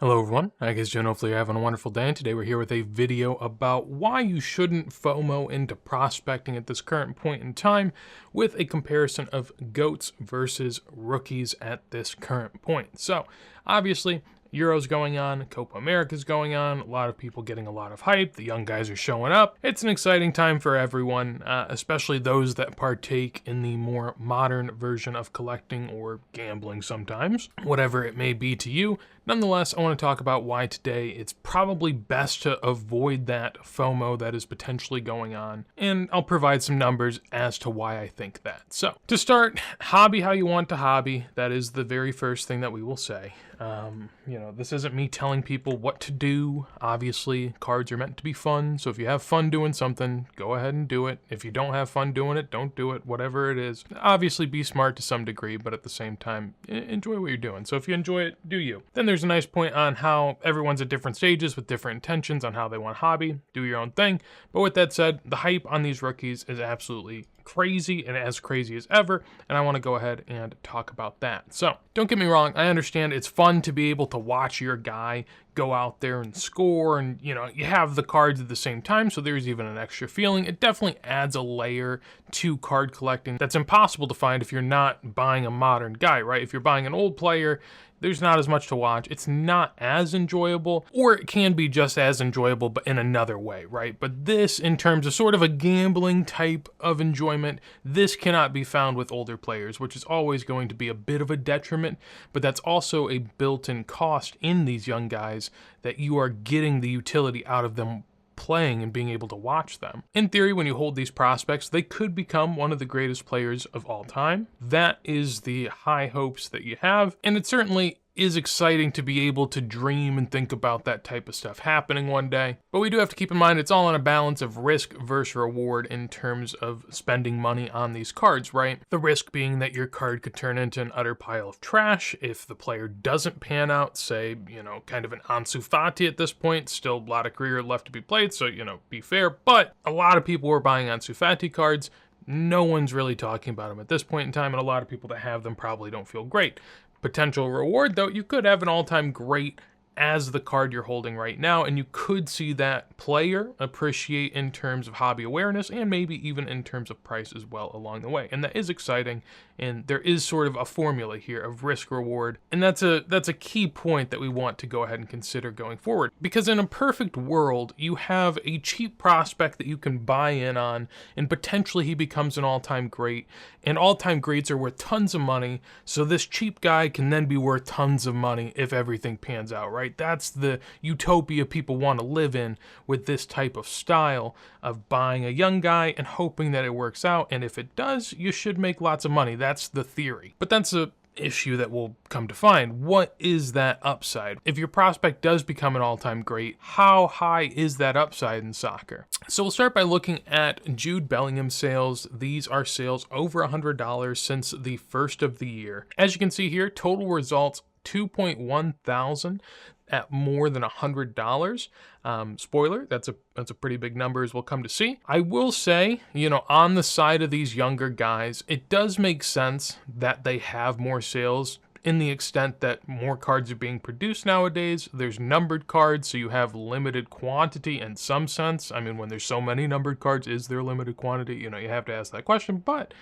Hello everyone, I guess Jen, hopefully you're having a wonderful day, and today we're here with a video about why you shouldn't FOMO into prospecting at this current point in time with a comparison of GOATs versus rookies at this current point. So, obviously, Euro's going on, Copa America's going on, a lot of people getting a lot of hype, the young guys are showing up. It's an exciting time for everyone, especially those that partake in the more modern version of collecting or gambling sometimes, whatever it may be to you. Nonetheless, I want to talk about why today it's probably best to avoid that FOMO that is potentially going on, and I'll provide some numbers as to why I think that. So, to start, hobby how you want to hobby. That is the very first thing that we will say. This isn't me telling people what to do. Obviously, cards are meant to be fun, so if you have fun doing something, go ahead and do it. If you don't have fun doing it, don't do it, whatever it is. Obviously, be smart to some degree, but at the same time, enjoy what you're doing. So if you enjoy it, do you. Then there's a nice point on how everyone's at different stages with different intentions on how they want hobby. Do your own thing. But with that said, the hype on these rookies is absolutely crazy and as crazy as ever, and I want to go ahead and talk about that. So, don't get me wrong, I understand it's fun to be able to watch your guy go out there and score, and you have the cards at the same time, so there's even an extra feeling. It definitely adds a layer to card collecting that's impossible to find if you're not buying a modern guy, right? If you're buying an old player, there's not as much to watch. It's not as enjoyable, or it can be just as enjoyable, but in another way, right? But this, in terms of sort of a gambling type of enjoyment, this cannot be found with older players, which is always going to be a bit of a detriment, but that's also a built-in cost in these young guys that you are getting the utility out of them playing and being able to watch them. In theory, when you hold these prospects, they could become one of the greatest players of all time. That is the high hopes that you have, and it certainly is exciting to be able to dream and think about that type of stuff happening one day. But we do have to keep in mind it's all on a balance of risk versus reward in terms of spending money on these cards, right? The risk being that your card could turn into an utter pile of trash if the player doesn't pan out, say, kind of an Ansu Fati at this point. Still a lot of career left to be played, so, be fair. But a lot of people were buying Ansu Fati cards. No one's really talking about them at this point in time, and a lot of people that have them probably don't feel great. Potential reward, though, you could have an all-time great as the card you're holding right now, and you could see that player appreciate in terms of hobby awareness and maybe even in terms of price as well along the way. And that is exciting, and there is sort of a formula here of risk reward, and that's a key point that we want to go ahead and consider going forward. Because in a perfect world, you have a cheap prospect that you can buy in on, and potentially he becomes an all-time great, and all-time greats are worth tons of money, so this cheap guy can then be worth tons of money if everything pans out, right? That's the utopia people want to live in with this type of style of buying a young guy and hoping that it works out, and if it does, you should make lots of money. That's the theory. But that's a issue that we'll come to find. What is that upside? If your prospect does become an all-time great, how high is that upside in soccer? So we'll start by looking at Jude Bellingham sales. These are sales over $100 since the first of the year. As you can see here, total results 2.1 thousand at more than $100. Spoiler, that's a pretty big number as we'll come to see. I will say, on the side of these younger guys, it does make sense that they have more sales in the extent that more cards are being produced nowadays. There's numbered cards, so you have limited quantity in some sense. I mean, when there's so many numbered cards, is there limited quantity? You have to ask that question, but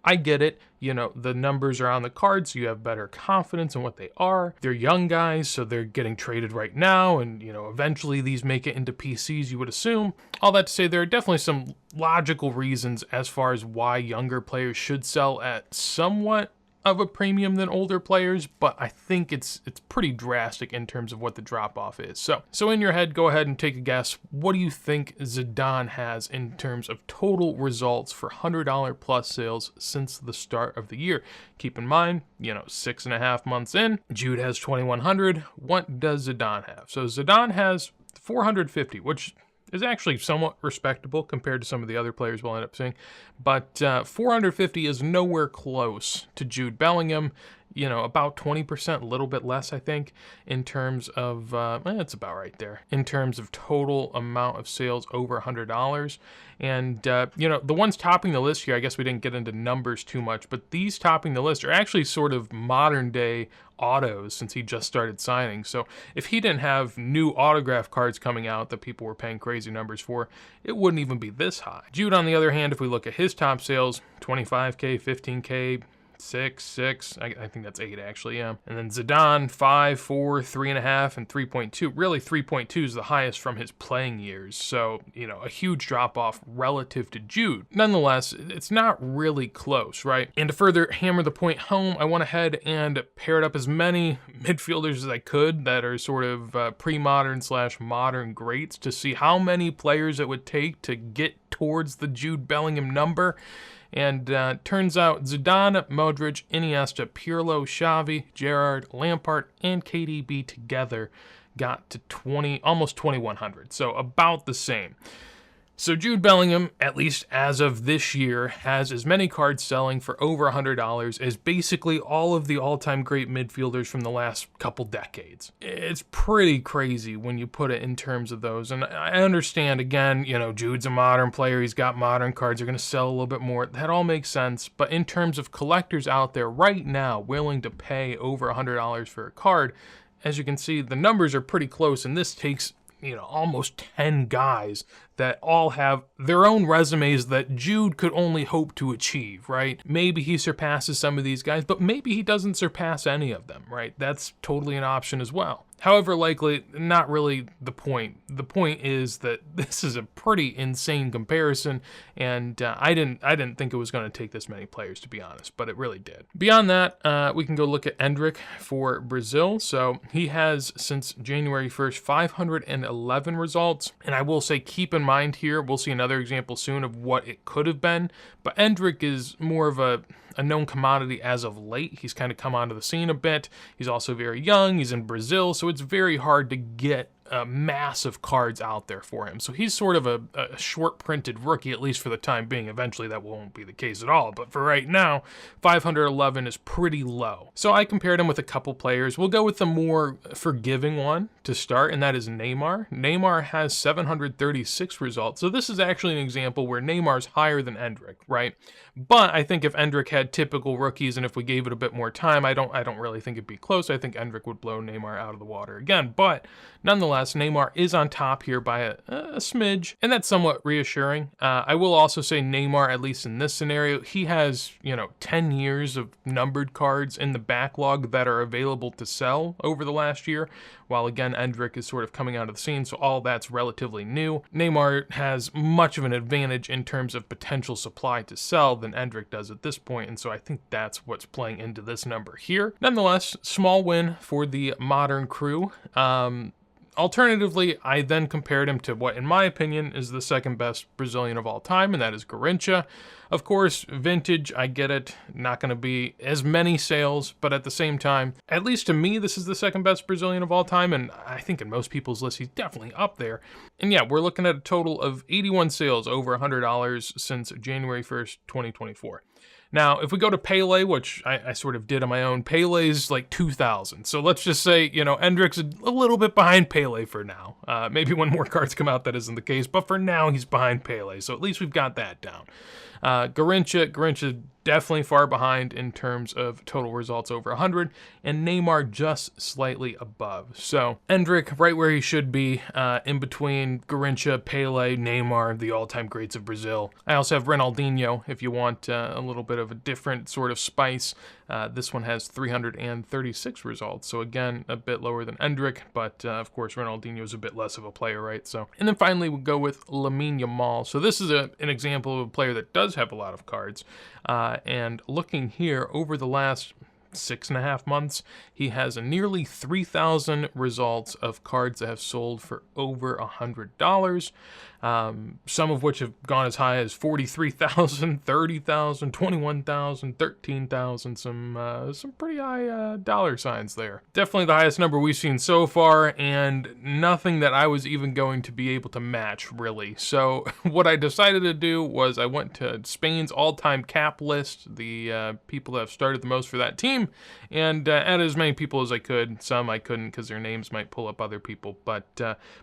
I get it. The numbers are on the cards, so you have better confidence in what they are. They're young guys, so they're getting traded right now, and, eventually these make it into PCs, you would assume. All that to say, there are definitely some logical reasons as far as why younger players should sell at somewhat of a premium than older players, but I think it's pretty drastic in terms of what the drop-off is. So in your head, go ahead and take a guess. What do you think Zidane has in terms of total results for $100 plus sales since the start of the year? Keep in mind, 6.5 months in, Jude has 2,100. What does Zidane have? So Zidane has 450, which is actually somewhat respectable compared to some of the other players we'll end up seeing. But 450 is nowhere close to Jude Bellingham. you know, about 20%, a little bit less, I think, in terms of, it's about right there, in terms of total amount of sales over $100. And, you know, the ones topping the list here, I guess we didn't get into numbers too much, but these topping the list are actually sort of modern day autos since he just started signing. So if he didn't have new autograph cards coming out that people were paying crazy numbers for, it wouldn't even be this high. Jude, on the other hand, if we look at his top sales, 25K, 15K, 6, I think that's 8 actually, yeah. And then Zidane, 5, 4, 3.5, and 3.2. Really, 3.2 is the highest from his playing years. So, you know, a huge drop off relative to Jude. Nonetheless, it's not really close, right? And to further hammer the point home, I went ahead and paired up as many midfielders as I could that are sort of pre-modern / modern greats to see how many players it would take to get towards the Jude Bellingham number. And turns out Zidane, Modric, Iniesta, Pirlo, Xavi, Gerrard, Lampard, and KDB together got to almost 2,100. So about the same. So Jude Bellingham, at least as of this year, has as many cards selling for over $100 as basically all of the all-time great midfielders from the last couple decades. It's pretty crazy when you put it in terms of those. And I understand, again, you know, Jude's a modern player. He's got modern cards. They're going to sell a little bit more. That all makes sense. But in terms of collectors out there right now willing to pay over $100 for a card, as you can see, the numbers are pretty close. And this takes, you know, almost 10 guys that all have their own resumes that Jude could only hope to achieve, right? Maybe he surpasses some of these guys, but maybe he doesn't surpass any of them, right? That's totally an option as well. However, likely, not really the point. The point is that this is a pretty insane comparison, and I didn't think it was going to take this many players, to be honest, but it really did. Beyond that, we can go look at Endrick for Brazil. So he has, since January 1st, 511 results, and I will say keep in mind here, we'll see another example soon of what it could have been, but Endrick is more of a known commodity as of late. He's kind of come onto the scene a bit. He's also very young. He's in Brazil, so it's very hard to get massive cards out there for him. So he's sort of a short printed rookie, at least for the time being. Eventually that won't be the case at all, but for right now, 511 is pretty low. So I compared him with a couple players. We'll go with the more forgiving one to start, and that is Neymar. Neymar has 736 results. So this is actually an example where Neymar's higher than Endrick, right? But I think if Endrick had typical rookies and if we gave it a bit more time, I don't really think it'd be close. I think Endrick would blow Neymar out of the water again. But nonetheless, Neymar is on top here by a smidge, and that's somewhat reassuring. I will also say Neymar, at least in this scenario, he has, 10 years of numbered cards in the backlog that are available to sell over the last year, while again, Endrick is sort of coming out of the scene, so all that's relatively new. Neymar has much of an advantage in terms of potential supply to sell than Endrick does at this point, and so I think that's what's playing into this number here. Nonetheless, small win for the modern crew. Alternatively, I then compared him to what, in my opinion, is the second best Brazilian of all time, and that is Garrincha. Of course, vintage, I get it, not going to be as many sales, but at the same time, at least to me, this is the second best Brazilian of all time, and I think in most people's lists, he's definitely up there. And yeah, we're looking at a total of 81 sales over $100 since January 1st, 2024. Now, if we go to Pele, which I sort of did on my own, Pele's like 2,000. So let's just say, Endrick's a little bit behind Pele for now. Maybe when more cards come out, that isn't the case. But for now, he's behind Pele. So at least we've got that down. Garrincha definitely far behind in terms of total results over 100, and Neymar just slightly above. So Endrick right where he should be, in between Garrincha, Pele, Neymar, the all-time greats of Brazil. I also have Ronaldinho if you want a little bit of a different sort of spice. This one has 336 results, so again, a bit lower than Endrick, but of course Ronaldinho is a bit less of a player, right? So, and then finally we'll go with Lamine Yamal. So this is an example of a player that does have a lot of cards, and looking here over the last 6.5 months, he has nearly 3,000 results of cards that have sold for over $100. some of which have gone as high as 43,000, 30,000, 21,000, 13,000. Some pretty high dollar signs there. Definitely the highest number we've seen so far, and nothing that I was even going to be able to match, really. So what I decided to do was I went to Spain's all-time cap list, the people that have started the most for that team, and added as many people as I could. Some I couldn't because their names might pull up other people, but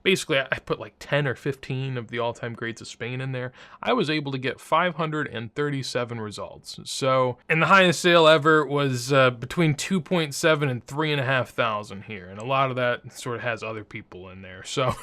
basically I put like 10 or 15 of the all-time greats of Spain in there. I was able to get 537 results. So, and the highest sale ever was between 2.7 and 3,500 here, and a lot of that sort of has other people in there. So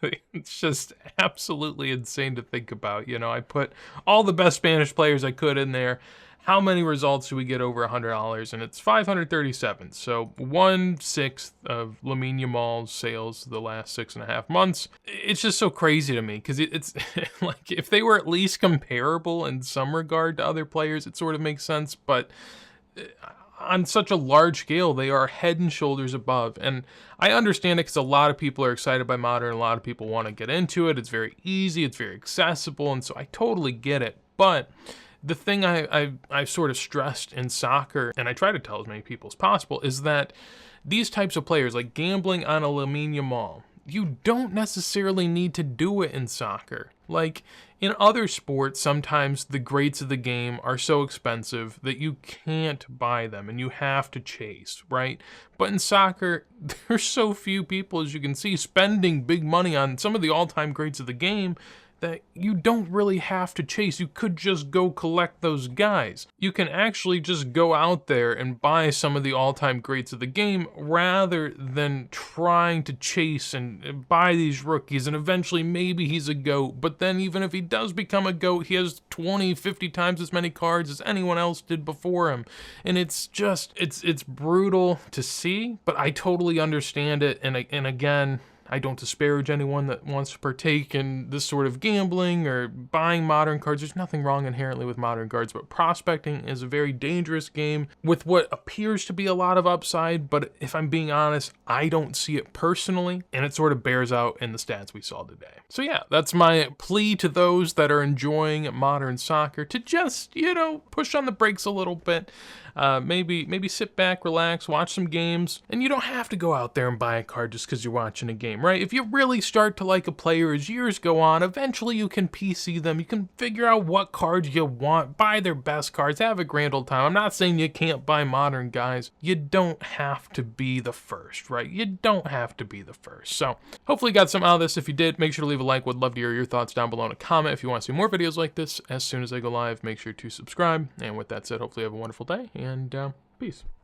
it's just absolutely insane to think about. You know, I put all the best Spanish players I could in there. How many results do we get over $100? And it's 537. So 1/6 of Lamine Yamal's sales the last 6.5 months. It's just so crazy to me because it's like if they were at least comparable in some regard to other players, it sort of makes sense. But on such a large scale, they are head and shoulders above. And I understand it because a lot of people are excited by Modern. A lot of people want to get into it. It's very easy. It's very accessible. And so I totally get it. But the thing I've sort of stressed in soccer, and I try to tell as many people as possible, is that these types of players, like gambling on a Lamine Yamal, you don't necessarily need to do it in soccer. Like, in other sports, sometimes the greats of the game are so expensive that you can't buy them and you have to chase, right? But in soccer, there's so few people, as you can see, spending big money on some of the all-time greats of the game that you don't really have to chase. You could just go collect those guys. You can actually just go out there and buy some of the all-time greats of the game rather than trying to chase and buy these rookies, and eventually maybe he's a GOAT, but then even if he does become a GOAT, he has 20, 50 times as many cards as anyone else did before him. And it's just, it's brutal to see, but I totally understand it. And again, I don't disparage anyone that wants to partake in this sort of gambling or buying modern cards. There's nothing wrong inherently with modern cards, but prospecting is a very dangerous game with what appears to be a lot of upside. But if I'm being honest, I don't see it personally, and it sort of bears out in the stats we saw today. So yeah, that's my plea to those that are enjoying modern soccer to just, you know, push on the brakes a little bit. Maybe sit back, relax, watch some games, and you don't have to go out there and buy a card just because you're watching a game, right? If you really start to like a player as years go on, eventually you can PC them, you can figure out what cards you want, buy their best cards, have a grand old time. I'm not saying you can't buy modern guys. You don't have to be the first, right? You don't have to be the first. So hopefully you got some out of this. If you did, make sure to leave a like. Would love to hear your thoughts down below in a comment. If you want to see more videos like this as soon as they go live, make sure to subscribe. And with that said, hopefully you have a wonderful day, and peace.